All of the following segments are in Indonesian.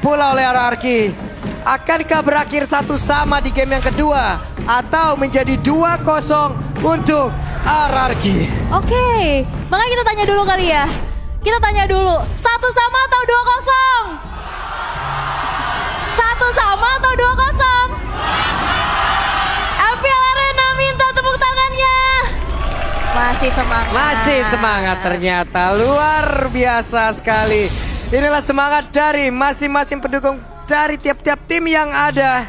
pula oleh RRQ. Akankah berakhir 1-1 di game yang kedua? Atau menjadi 2-0 untuk RRQ? Oke, makanya kita tanya dulu kali ya. Kita tanya dulu, 1-1 atau 2-0? 1-1 atau 2-0? MPL Arena minta tepuk tangannya. Masih semangat. Masih semangat ternyata. Luar biasa sekali. Inilah semangat dari masing-masing pendukung dari tiap-tiap tim yang ada.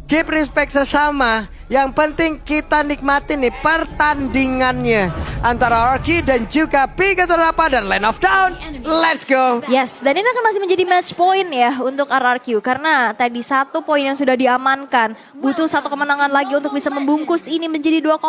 Keep respect sesama. Yang penting kita nikmatin nih pertandingannya antara RRQ dan juga Pigatorapa dan Land of Dawn. Let's go. Yes, dan ini akan masih menjadi match point ya untuk RRQ. Karena tadi 1 poin yang sudah diamankan. Butuh 1 kemenangan lagi untuk bisa membungkus ini menjadi 2-0.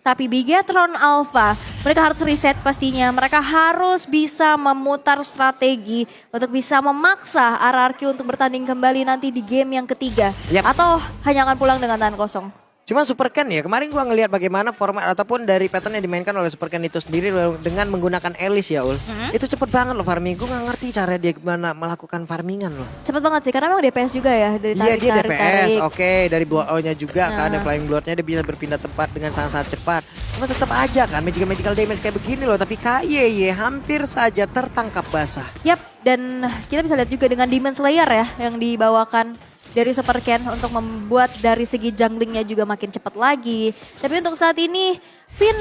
Tapi Bigetron Alpha, mereka harus reset pastinya. Mereka harus bisa memutar strategi untuk bisa memaksa RRQ untuk bertanding kembali nanti di game yang ketiga. Yap. Atau hanya akan pulang dengan tangan kosong. Cuma Super Ken ya, kemarin gua ngelihat bagaimana format ataupun dari pattern yang dimainkan oleh Super Ken itu sendiri dengan menggunakan Alice ya Ul. Itu cepet banget loh farming, gue gak ngerti cara dia gimana melakukan farmingan loh. Cepet banget sih, karena memang DPS juga ya. Dari Iya dia DPS, tarik. oke, dari blow-nya juga kan, dan flying bloodnya dia bisa berpindah tempat dengan sangat-sangat cepat. Cuma tetap aja kan, magical damage kayak begini loh, tapi KYY hampir saja tertangkap basah. Yap, dan kita bisa lihat juga dengan Demon Slayer ya yang dibawakan dari Super Ken untuk membuat dari segi junglingnya juga makin cepat lagi. Tapi untuk saat ini Finn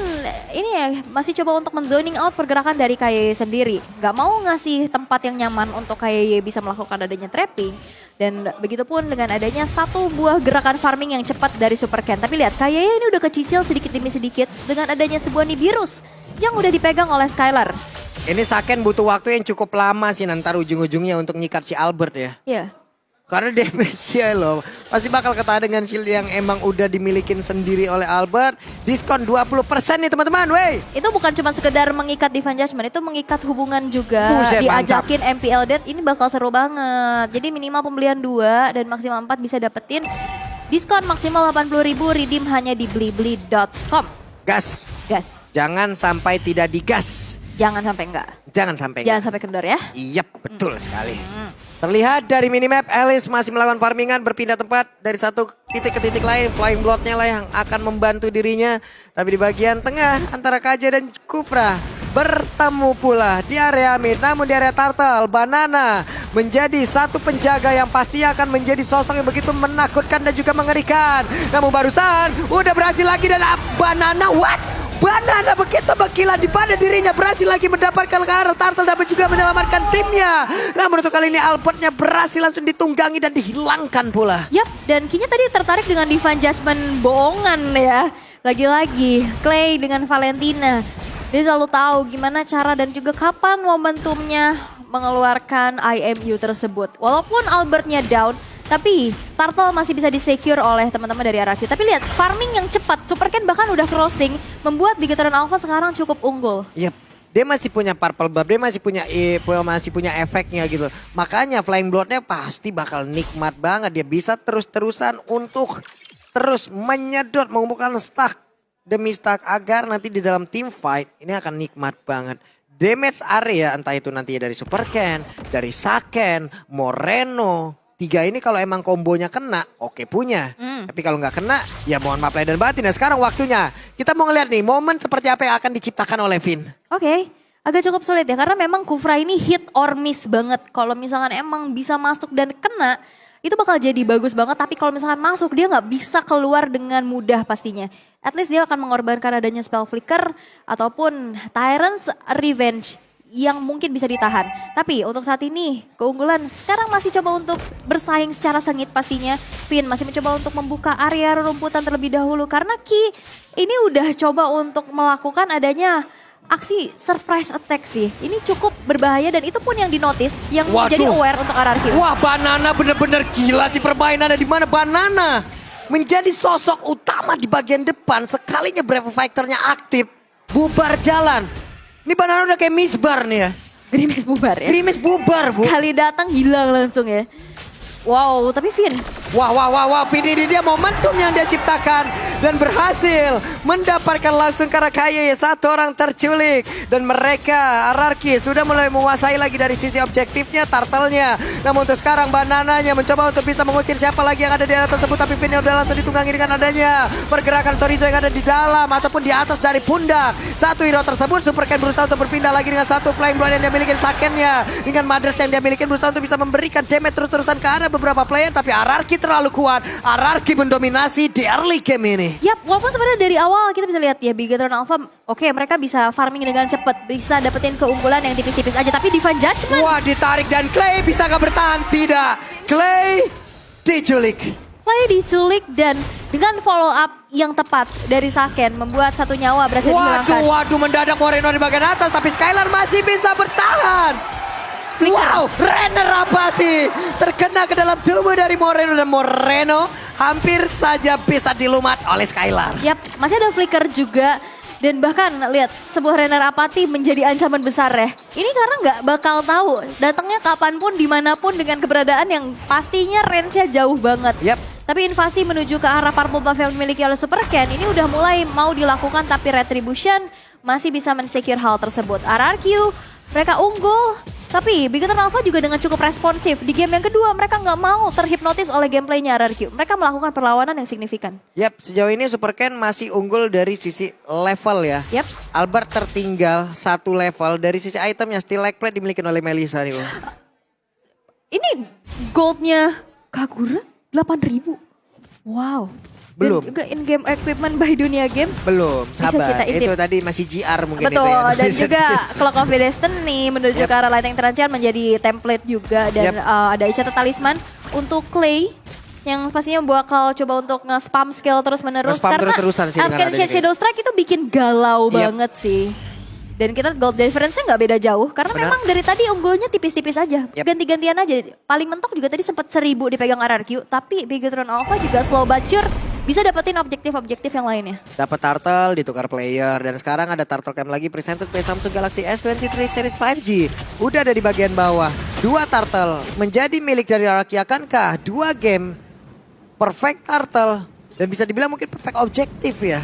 ini ya masih coba untuk menzoning out pergerakan dari KYY sendiri. Gak mau ngasih tempat yang nyaman untuk KYY bisa melakukan adanya trapping. Dan begitupun dengan adanya 1 buah gerakan farming yang cepat dari Super Ken. Tapi lihat KYY ini udah kecicil sedikit demi sedikit dengan adanya sebuah Nibirus yang udah dipegang oleh Skylar. Ini Saken butuh waktu yang cukup lama sih nanti ujung-ujungnya untuk nyikat si Albert ya. Iya. Karena damage-nya loh, pasti bakal kena dengan shield yang emang udah dimilikin sendiri oleh Albert. Diskon 20% nih teman-teman, wey. Itu bukan cuma sekedar mengikat Divine Judgment, itu mengikat hubungan juga. Buset, Diajakin MPL Death, ini bakal seru banget. Jadi minimal pembelian 2 dan maksimal 4 bisa dapetin diskon maksimal 80.000 redeem hanya di blibli.com. Gas. Gas. Jangan sampai tidak digas. Jangan sampai enggak. Jangan sampai Jangan sampai kendor ya. Iya, betul sekali. Terlihat dari minimap, Alice masih melakukan farmingan, berpindah tempat dari satu titik ke titik lain. Flying Blood-nya lah yang akan membantu dirinya. Tapi di bagian tengah antara KJ dan Kufra bertemu pula di area mid. Namun di area Turtle, Banana menjadi satu penjaga yang pasti akan menjadi sosok yang begitu menakutkan dan juga mengerikan. Namun barusan udah berhasil lagi dan Banana, what? Banana begitu berkilat di pada dirinya, berhasil lagi mendapatkan ke arah Turtle dapat juga menyelamatkan timnya. Namun untuk kali ini Albertnya berhasil langsung ditunggangi dan dihilangkan pula. Yap, dan kayaknya tadi tertarik dengan Divine Judgment bohongan ya. Lagi-lagi Clay dengan Valentina. Dia selalu tahu gimana cara dan juga kapan momentumnya mengeluarkan IMU tersebut. Walaupun Albertnya down, tapi Turtle masih bisa di-secure oleh teman-teman dari RRQ. Tapi lihat, farming yang cepat. Super Ken bahkan udah crossing, membuat Bigetron Alpha sekarang cukup unggul. Yep. Dia masih punya purple buff, dia masih punya efeknya gitu. Makanya Flying Blood-nya pasti bakal nikmat banget. Dia bisa terus-terusan untuk terus menyedot, mengumpulkan stack demi stack agar nanti di dalam team fight ini akan nikmat banget. Damage area entah itu nanti dari Super Ken, dari Saken, Moreno. 3 ini kalau emang kombonya kena, oke punya. Tapi kalau nggak kena, ya mohon maaf lahir dan batin. Nah sekarang waktunya kita mau ngeliat nih momen seperti apa yang akan diciptakan oleh Finn. Oke, agak cukup sulit ya karena memang Kufra ini hit or miss banget. Kalau misalkan emang bisa masuk dan kena, itu bakal jadi bagus banget. Tapi kalau misalkan masuk, dia nggak bisa keluar dengan mudah pastinya. At least dia akan mengorbankan adanya spell flicker ataupun Tyrant's Revenge yang mungkin bisa ditahan. Tapi untuk saat ini keunggulan sekarang masih coba untuk bersaing secara sengit pastinya. Finn masih mencoba untuk membuka area rumputan terlebih dahulu karena Ki ini udah coba untuk melakukan adanya aksi surprise attack sih. Ini cukup berbahaya dan itu pun yang dinotis, yang jadi aware untuk RRQ. Wah, Banana bener-bener gila sih permainannya. Di mana Banana menjadi sosok utama di bagian depan, sekalinya Brave Fighter-nya aktif, bubar jalan. Ini Banana udah kayak misbar nih ya. Grimace bubar ya. Grimace bubar, Bu. Sekali datang hilang langsung ya. Wow, tapi Finn Wah, ini dia momentum yang dia ciptakan. Dan berhasil mendapatkan langsung Karakaye, satu orang terculik. Dan mereka, Ararki sudah mulai menguasai lagi dari sisi objektifnya, turtle-nya. Namun untuk sekarang Banananya mencoba untuk bisa mengusir siapa lagi yang ada di area tersebut. Tapi pinnya udah langsung ditunggangi dengan adanya pergerakan Sorizo yang ada di dalam ataupun di atas dari pundak satu hero tersebut. Super Ken berusaha untuk berpindah lagi dengan satu Flying Blood yang dia miliki, Sakennya dengan Madras yang dia miliki berusaha untuk bisa memberikan damage terus-terusan ke arah beberapa player. Tapi Ararki terlalu kuat, Ararki mendominasi di early game ini. Yap, walaupun sebenarnya dari awal kita bisa lihat ya Bigetron Alpha, oke, mereka bisa farming dengan cepat, bisa dapetin keunggulan yang tipis-tipis aja. Tapi Divine Judgment, Wah, ditarik dan Clay bisa gak bertahan? Tidak, Clay diculik. Clay diculik dan dengan follow up yang tepat dari Saken membuat satu nyawa berhasil dihilangkan. Waduh, mendadak Moreno di bagian atas, tapi Skylar masih bisa bertahan. Flicker. Wow, Renner Rapati terkena ke dalam tubuh dari Moreno dan Moreno hampir saja bisa dilumat oleh Skylar. Yap, masih ada flicker juga. Dan bahkan lihat sebuah Renner Apati menjadi ancaman besar ya. Ini karena nggak bakal tahu datangnya kapanpun dimanapun dengan keberadaan yang pastinya range-nya jauh banget. Yap. Tapi invasi menuju ke arah purple buff yang dimiliki oleh Super Ken ini udah mulai mau dilakukan, tapi Retribution masih bisa men-secure hal tersebut. RRQ mereka unggul. Tapi Bigetron Alpha juga dengan cukup responsif. Di game yang kedua mereka nggak mau terhipnotis oleh gameplaynya RRQ. Mereka melakukan perlawanan yang signifikan. Yap, sejauh ini Super Ken masih unggul dari sisi level ya. Yap. Albert tertinggal satu level dari sisi itemnya. Steel Leg Plate dimiliki oleh Melissa nih. Ini goldnya Kagura 8.000. Wow. Belum. Dan juga in-game equipment by Dunia Games. Belum, Bisa sabar. kita intip. Itu tadi masih GR mungkin Betul, itu ya. dan Bisa juga di- Clock of the Destiny menuju Yep. ke arah Lightning Transition menjadi template juga. Dan ada Ichata Talisman untuk Clay yang pastinya bakal coba untuk nge-spam skill terus-menerus. Nge-spam Karena terus-terusan sih dengan Arcane adanya Shadow Strike itu bikin galau Yep. banget sih. Dan kita gold difference-nya nggak beda jauh. Karena Benar. memang dari tadi unggulnya tipis-tipis aja. Yep. Ganti-gantian aja. Paling mentok juga tadi sempat 1000 dipegang RRQ. Tapi Bigetron Alpha juga slow but sure bisa dapetin objektif-objektif yang lainnya. Dapat turtle, ditukar player. Dan sekarang ada turtle cam lagi presented by Samsung Galaxy S23 series 5G. Udah ada di bagian bawah. 2 turtle menjadi milik dari Araki. Akankah 2 game perfect turtle? Dan bisa dibilang mungkin perfect objektif ya.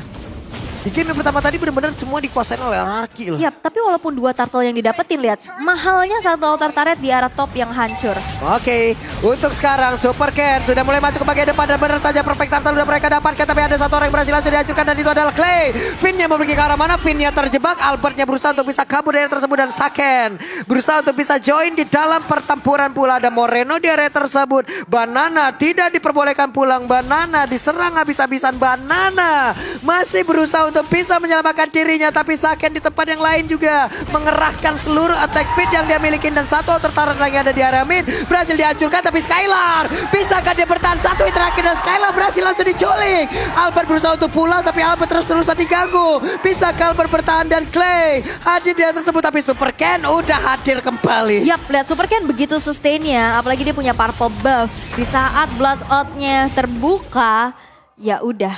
Di game yang pertama tadi benar-benar semua dikuasain oleh Araki loh. Yap, tapi walaupun 2 turtle yang didapetin, lihat mahalnya satu outer turret di arah top yang hancur. Oke, untuk sekarang Super Ken sudah mulai masuk ke bagian depan dan benar saja perfect turtle sudah mereka dapatkan. Tapi ada satu orang yang berhasil langsung dihancurkan dan itu adalah Clay. Finnya mau pergi ke arah mana? Finnya terjebak. Albertnya berusaha untuk bisa kabur dari tersebut dan Saken berusaha untuk bisa join di dalam pertempuran pula. Ada Moreno di area tersebut. Banana tidak diperbolehkan pulang. Banana diserang habis-habisan. Banana masih berusaha untuk bisa menyelamatkan dirinya. Tapi Saken di tempat yang lain juga mengerahkan seluruh attack speed yang dia miliki. Dan satu outer turret lagi ada di area mid berhasil dihancurkan. Tapi Skylar, bisakah dia bertahan? Satu hit terakhir dan Skylar berhasil langsung diculik. Albert berusaha untuk pulang tapi Albert terus-terusan diganggu. Bisakah Albert bertahan dan Clay hadir di area tersebut. Tapi Super Ken udah hadir kembali. Yap, lihat Super Ken begitu sustainnya, apalagi dia punya purple buff. Di saat blood out-nya terbuka, ya udah,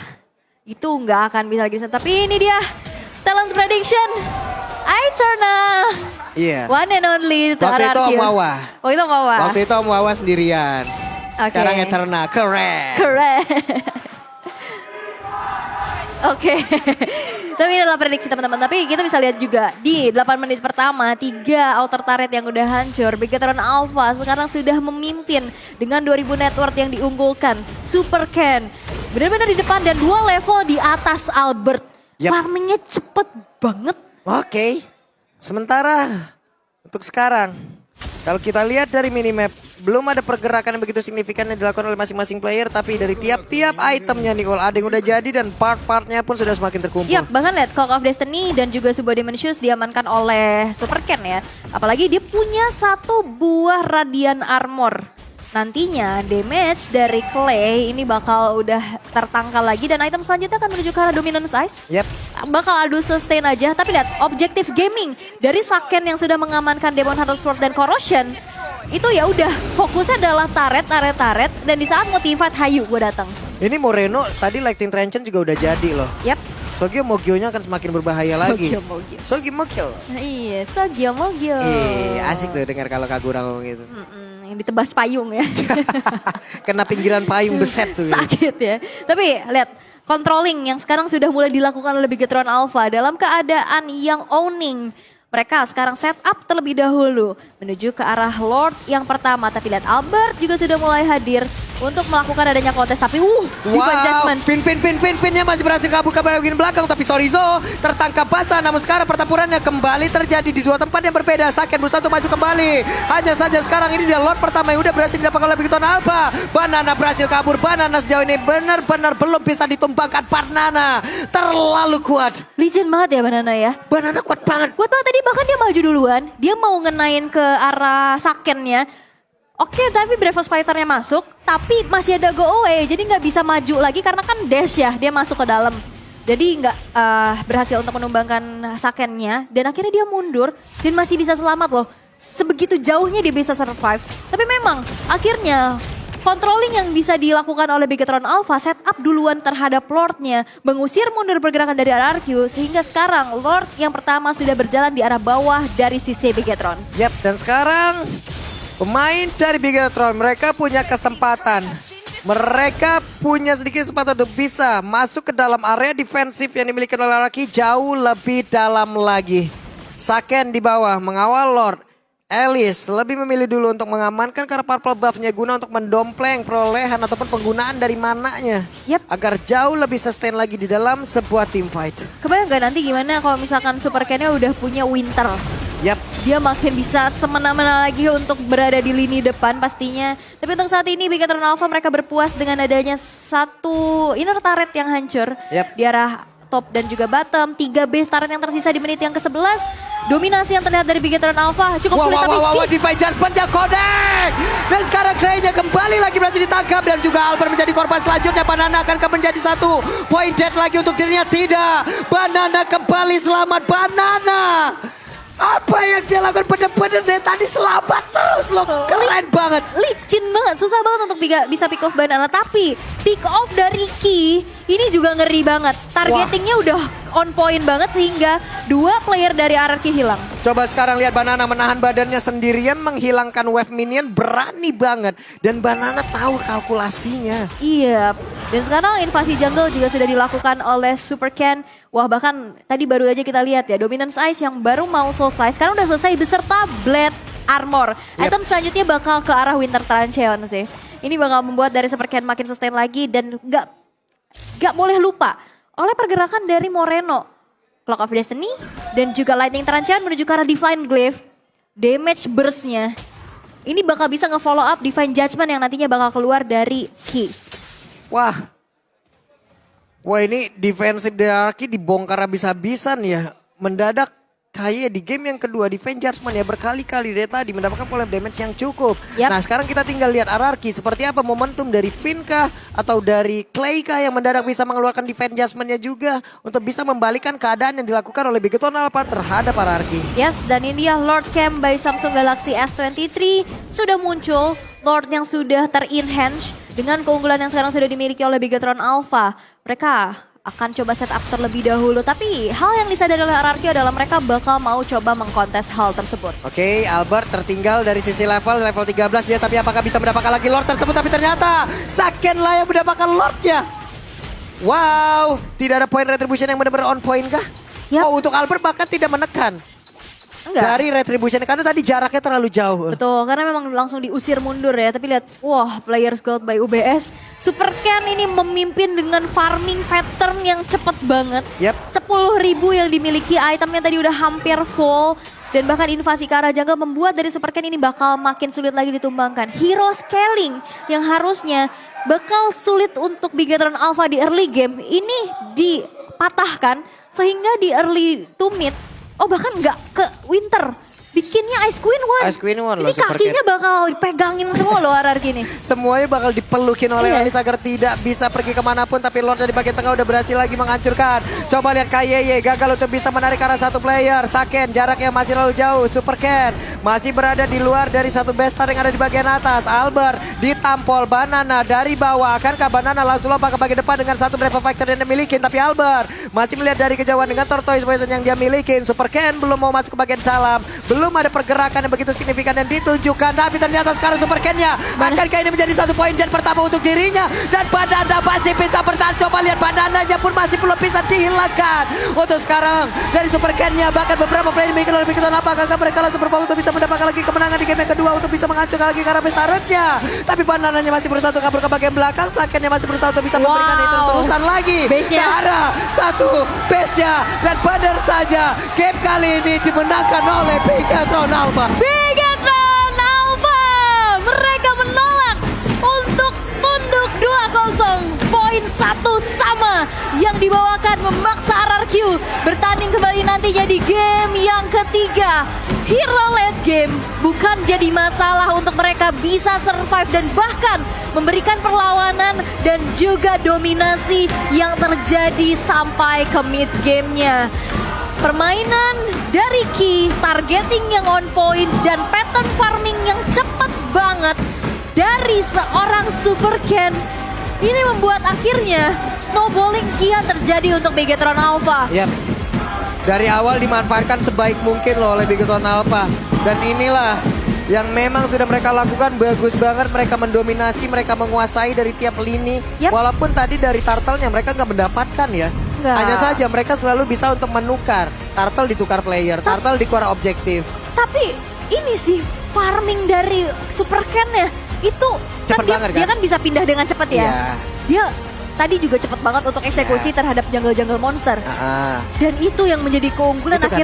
itu nggak akan bisa lagi. Tapi ini dia, Talent's Prediction, Aeterna. Iya. One and only Waktu itu RRQ. Om Wawa. Oh itu Om Wawa. Waktu itu Om Wawa sendirian. Oke. Sekarang Eterna, keren. Keren. Oke. Tapi ini adalah prediksi teman-teman. Tapi kita bisa lihat juga di 8 menit pertama 3 outer turret yang udah hancur. Bigetron Alpha sekarang sudah memimpin dengan 2000 net worth yang diunggulkan. Super Ken benar-benar di depan dan 2 level di atas Albert. Yap. Farmingnya cepet banget. Oke. Sementara untuk sekarang kalau kita lihat dari minimap belum ada pergerakan yang begitu signifikan yang dilakukan oleh masing-masing player. Tapi dari tiap-tiap itemnya nih ada yang udah jadi dan part-partnya pun sudah semakin terkumpul. Iya, bahkan lihat Clock of Destiny dan juga sebuah Demon Shoes diamankan oleh Super Ken ya. Apalagi dia punya 1 buah Radiant Armor. Nantinya damage dari Clay ini bakal udah tertangkal lagi dan item selanjutnya akan menuju ke arah Dominance Ice. Yep. Bakal adu sustain aja, tapi lihat objektif gaming dari Saken yang sudah mengamankan Demon Hunter Sword dan Corrosion. Itu ya udah fokusnya adalah turret dan di saat motivate hayu gue datang. Ini Moreno tadi Lightning Transition juga udah jadi loh. Yap. Sogio Mogyo-nya akan semakin berbahaya lagi. Sogyo Mogyo. Sogio Mogyo. Iya, Sogyo Mogyo. Asik tuh dengar kalau Kagura ngomong gitu. yang ditebas payung ya. Kena pinggiran payung beset tuh. Sakit ya. Tapi lihat, controlling yang sekarang sudah mulai dilakukan oleh Bigetron Alpha dalam keadaan yang owning. Mereka sekarang set up terlebih dahulu menuju ke arah Lord yang pertama. Tapi lihat, Albert juga sudah mulai hadir untuk melakukan adanya kontes. Tapi Divine Judgment. Pinnya masih berhasil kabur ke bagian belakang. Tapi Sorizo tertangkap basah. Namun sekarang pertempurannya kembali terjadi di dua tempat yang berbeda. Saken berusaha untuk maju kembali. Hanya saja sekarang ini dia Lord pertama yang udah berhasil didapatkan oleh Bigetron Alpha. Banana berhasil kabur. Banana sejauh ini benar-benar belum bisa ditumbangkan. Banana terlalu kuat. Legend banget ya Banana ya. Banana kuat banget. Kuat banget tadi, bahkan dia maju duluan. Dia mau ngenain ke arah Sakennya. Oke, tapi Bravos Fighter-nya masuk, tapi masih ada go away. Jadi nggak bisa maju lagi karena kan dash ya, dia masuk ke dalam. Jadi nggak berhasil untuk menumbangkan Sakennya. Dan akhirnya dia mundur dan masih bisa selamat loh. Sebegitu jauhnya dia bisa survive. Tapi memang akhirnya controlling yang bisa dilakukan oleh Bigetron Alpha setup duluan terhadap Lord-nya. Mengusir mundur pergerakan dari RRQ sehingga sekarang Lord yang pertama sudah berjalan di arah bawah dari sisi Bigetron. Yap, dan sekarang pemain dari Bigetron mereka punya kesempatan. Mereka punya sedikit kesempatan untuk bisa masuk ke dalam area defensif yang dimiliki oleh RRQ jauh lebih dalam lagi. Saken di bawah mengawal Lord. Alice lebih memilih dulu untuk mengamankan karena purple buff-nya guna untuk mendompleng perolehan ataupun penggunaan dari mananya. Yap. Agar jauh lebih sustain lagi di dalam sebuah team fight. Kebayang gak nanti gimana kalau misalkan Super Ken-nya udah punya Winter? Yap. Dia makin bisa semena-mena lagi untuk berada di lini depan pastinya. Tapi untuk saat ini Bigetron Alpha mereka berpuas dengan adanya satu inner turret yang hancur. Yap. Di arah top dan juga bottom. 3 base turret yang tersisa di menit yang ke-11. Dominasi yang terlihat dari Bigetron Alpha cukup sulit tapi Divine Judgment connect. Dan sekarang kayaknya kembali lagi berhasil ditangkap. Dan juga Albert menjadi korban selanjutnya. Banana akan menjadi satu point dead lagi untuk dirinya. Tidak. Banana kembali selamat. Banana. Apa yang dia lakukan bener-bener dari tadi selamat terus loh. Keren banget. Licin banget. Susah banget untuk bisa pick off Banana. Tapi pick off dari Ki ini juga ngeri banget. Targetingnya udah on point banget sehingga 2 player dari RRQ hilang. Coba sekarang lihat Banana menahan badannya sendirian menghilangkan wave minion, berani banget. Dan Banana tahu kalkulasinya. Iya. Dan sekarang invasi jungle juga sudah dilakukan oleh Super Ken. Wah, bahkan tadi baru aja kita lihat ya Dominance Ice yang baru mau selesai. Sekarang udah selesai beserta Blade Armor. Yep. Item selanjutnya bakal ke arah Winter Trancheon sih. Ini bakal membuat dari Super Ken makin sustain lagi dan gak boleh lupa oleh pergerakan dari Moreno, Clock of Destiny, dan juga Lightning Trancheon menuju ke arah Divine Glaive. Damage burst-nya. Ini bakal bisa nge-follow up Divine Judgment yang nantinya bakal keluar dari Ki. Wah ini defensif dari RRQ dibongkar habis-habisan ya. Mendadak kayak di game yang kedua Divine Judgment ya berkali-kali dari tadi mendapatkan volume damage yang cukup. Yep. Nah sekarang kita tinggal lihat RRQ seperti apa momentum dari Finn kah atau dari Clay kah yang mendadak bisa mengeluarkan Divine Judgment-nya juga untuk bisa membalikan keadaan yang dilakukan oleh Bigetron Alpha terhadap RRQ. Yes, dan ini dia Lord Camp by Samsung Galaxy S23 sudah muncul. Lord yang sudah ter-enhance dengan keunggulan yang sekarang sudah dimiliki oleh Bigetron Alpha. Mereka akan coba setup terlebih dahulu. Tapi hal yang disadari oleh RRQ adalah mereka bakal mau coba mengkontes hal tersebut. Oke, Albert tertinggal dari sisi level 13 dia. Tapi apakah bisa mendapatkan lagi Lord tersebut? Tapi ternyata Saken lah yang mendapatkan Lordnya. Wow, tidak ada point retribution yang benar-benar on point kah? Yap. Oh, untuk Albert bahkan tidak menekan. Enggak. Dari retribution karena tadi jaraknya terlalu jauh. Betul, karena memang langsung diusir mundur ya. Tapi lihat, wah Players Gold by UBS. Super Ken ini memimpin dengan farming pattern yang cepat banget. Yep. 10.000 yang dimiliki, itemnya tadi udah hampir full. Dan bahkan invasi ke arah jungle membuat dari Super Ken ini bakal makin sulit lagi ditumbangkan. Hero scaling yang harusnya bakal sulit untuk Bigetron Alpha di early game. Ini dipatahkan sehingga di early to mid. Oh bahkan nggak ke Winter, bikinnya Ice Queen One. Ice Queen One loh, ini Super kakinya bakal dipegangin semua loh RRQ ini. Semuanya bakal dipelukin oleh Iya. Elis agar tidak bisa pergi kemanapun. Tapi Lord dari bagian tengah udah berhasil lagi menghancurkan. Coba lihat KYY gagal untuk bisa menarik arah satu player. Saken jaraknya masih terlalu jauh. Super Ken masih berada di luar dari satu bestar yang ada di bagian atas. Albert ditampol Banana dari bawah. Akankah Banana langsung lompat ke bagian depan dengan satu Brave Factor yang dia miliki. Tapi Albert masih melihat dari kejauhan dengan Tortoise Poison yang dia miliki. Super Ken belum mau masuk ke bagian dalam. Belum ada pergerakan yang begitu signifikan yang ditunjukkan. Tapi ternyata sekarang Super Ken-nya akankah ini menjadi satu poin dan pertama untuk dirinya. Dan Banana masih bisa bertahan. Coba lihat Banananya pun masih belum bisa dihilangkan. Untuk sekarang dari Super Ken-nya bahkan beberapa player memiliki lebih keton. Apakah mereka langsung berubah untuk bisa mendapatkan lagi kemenangan di game yang kedua untuk bisa menghancurkan lagi karena bestarnya. Tapi Banananya masih berusaha untuk kabur ke bagian belakang. Saken-nya masih berusaha untuk bisa memberikan itu terusan lagi Base-nya. ke arah satu base-nya. Dan benar saja game kali ini dimenangkan oleh Bigatron Alpha. Bigatron Alpha, mereka menolak untuk tunduk 2-0. Poin satu sama yang dibawakan memaksa RRQ bertanding kembali nantinya di game yang ketiga. Hero late game bukan jadi masalah untuk mereka bisa survive dan bahkan memberikan perlawanan dan juga dominasi yang terjadi sampai ke mid gamenya. Permainan dari Ki, targeting yang on point dan pattern farming yang cepat banget dari seorang Super Ken. Ini membuat akhirnya snowballing kian terjadi untuk Bigatron Alpha. Yap. Dari awal dimanfaatkan sebaik mungkin loh oleh Bigatron Alpha. Dan inilah yang memang sudah mereka lakukan bagus banget. Mereka mendominasi, mereka menguasai dari tiap lini. Yap. Walaupun tadi dari turtle-nya mereka nggak mendapatkan ya. Nggak. Hanya saja mereka selalu bisa untuk menukar. Turtle ditukar player, turtle dikeluar objektif. Tapi ini sih farming dari Super Ken ya itu Cepet dia, banget, dia kan? kan bisa pindah dengan cepat ya. Iya. Dia tadi juga cepat banget untuk eksekusi terhadap jungle-jungle monster. Ah, Dan itu yang menjadi keunggulan Itu kan akhirnya.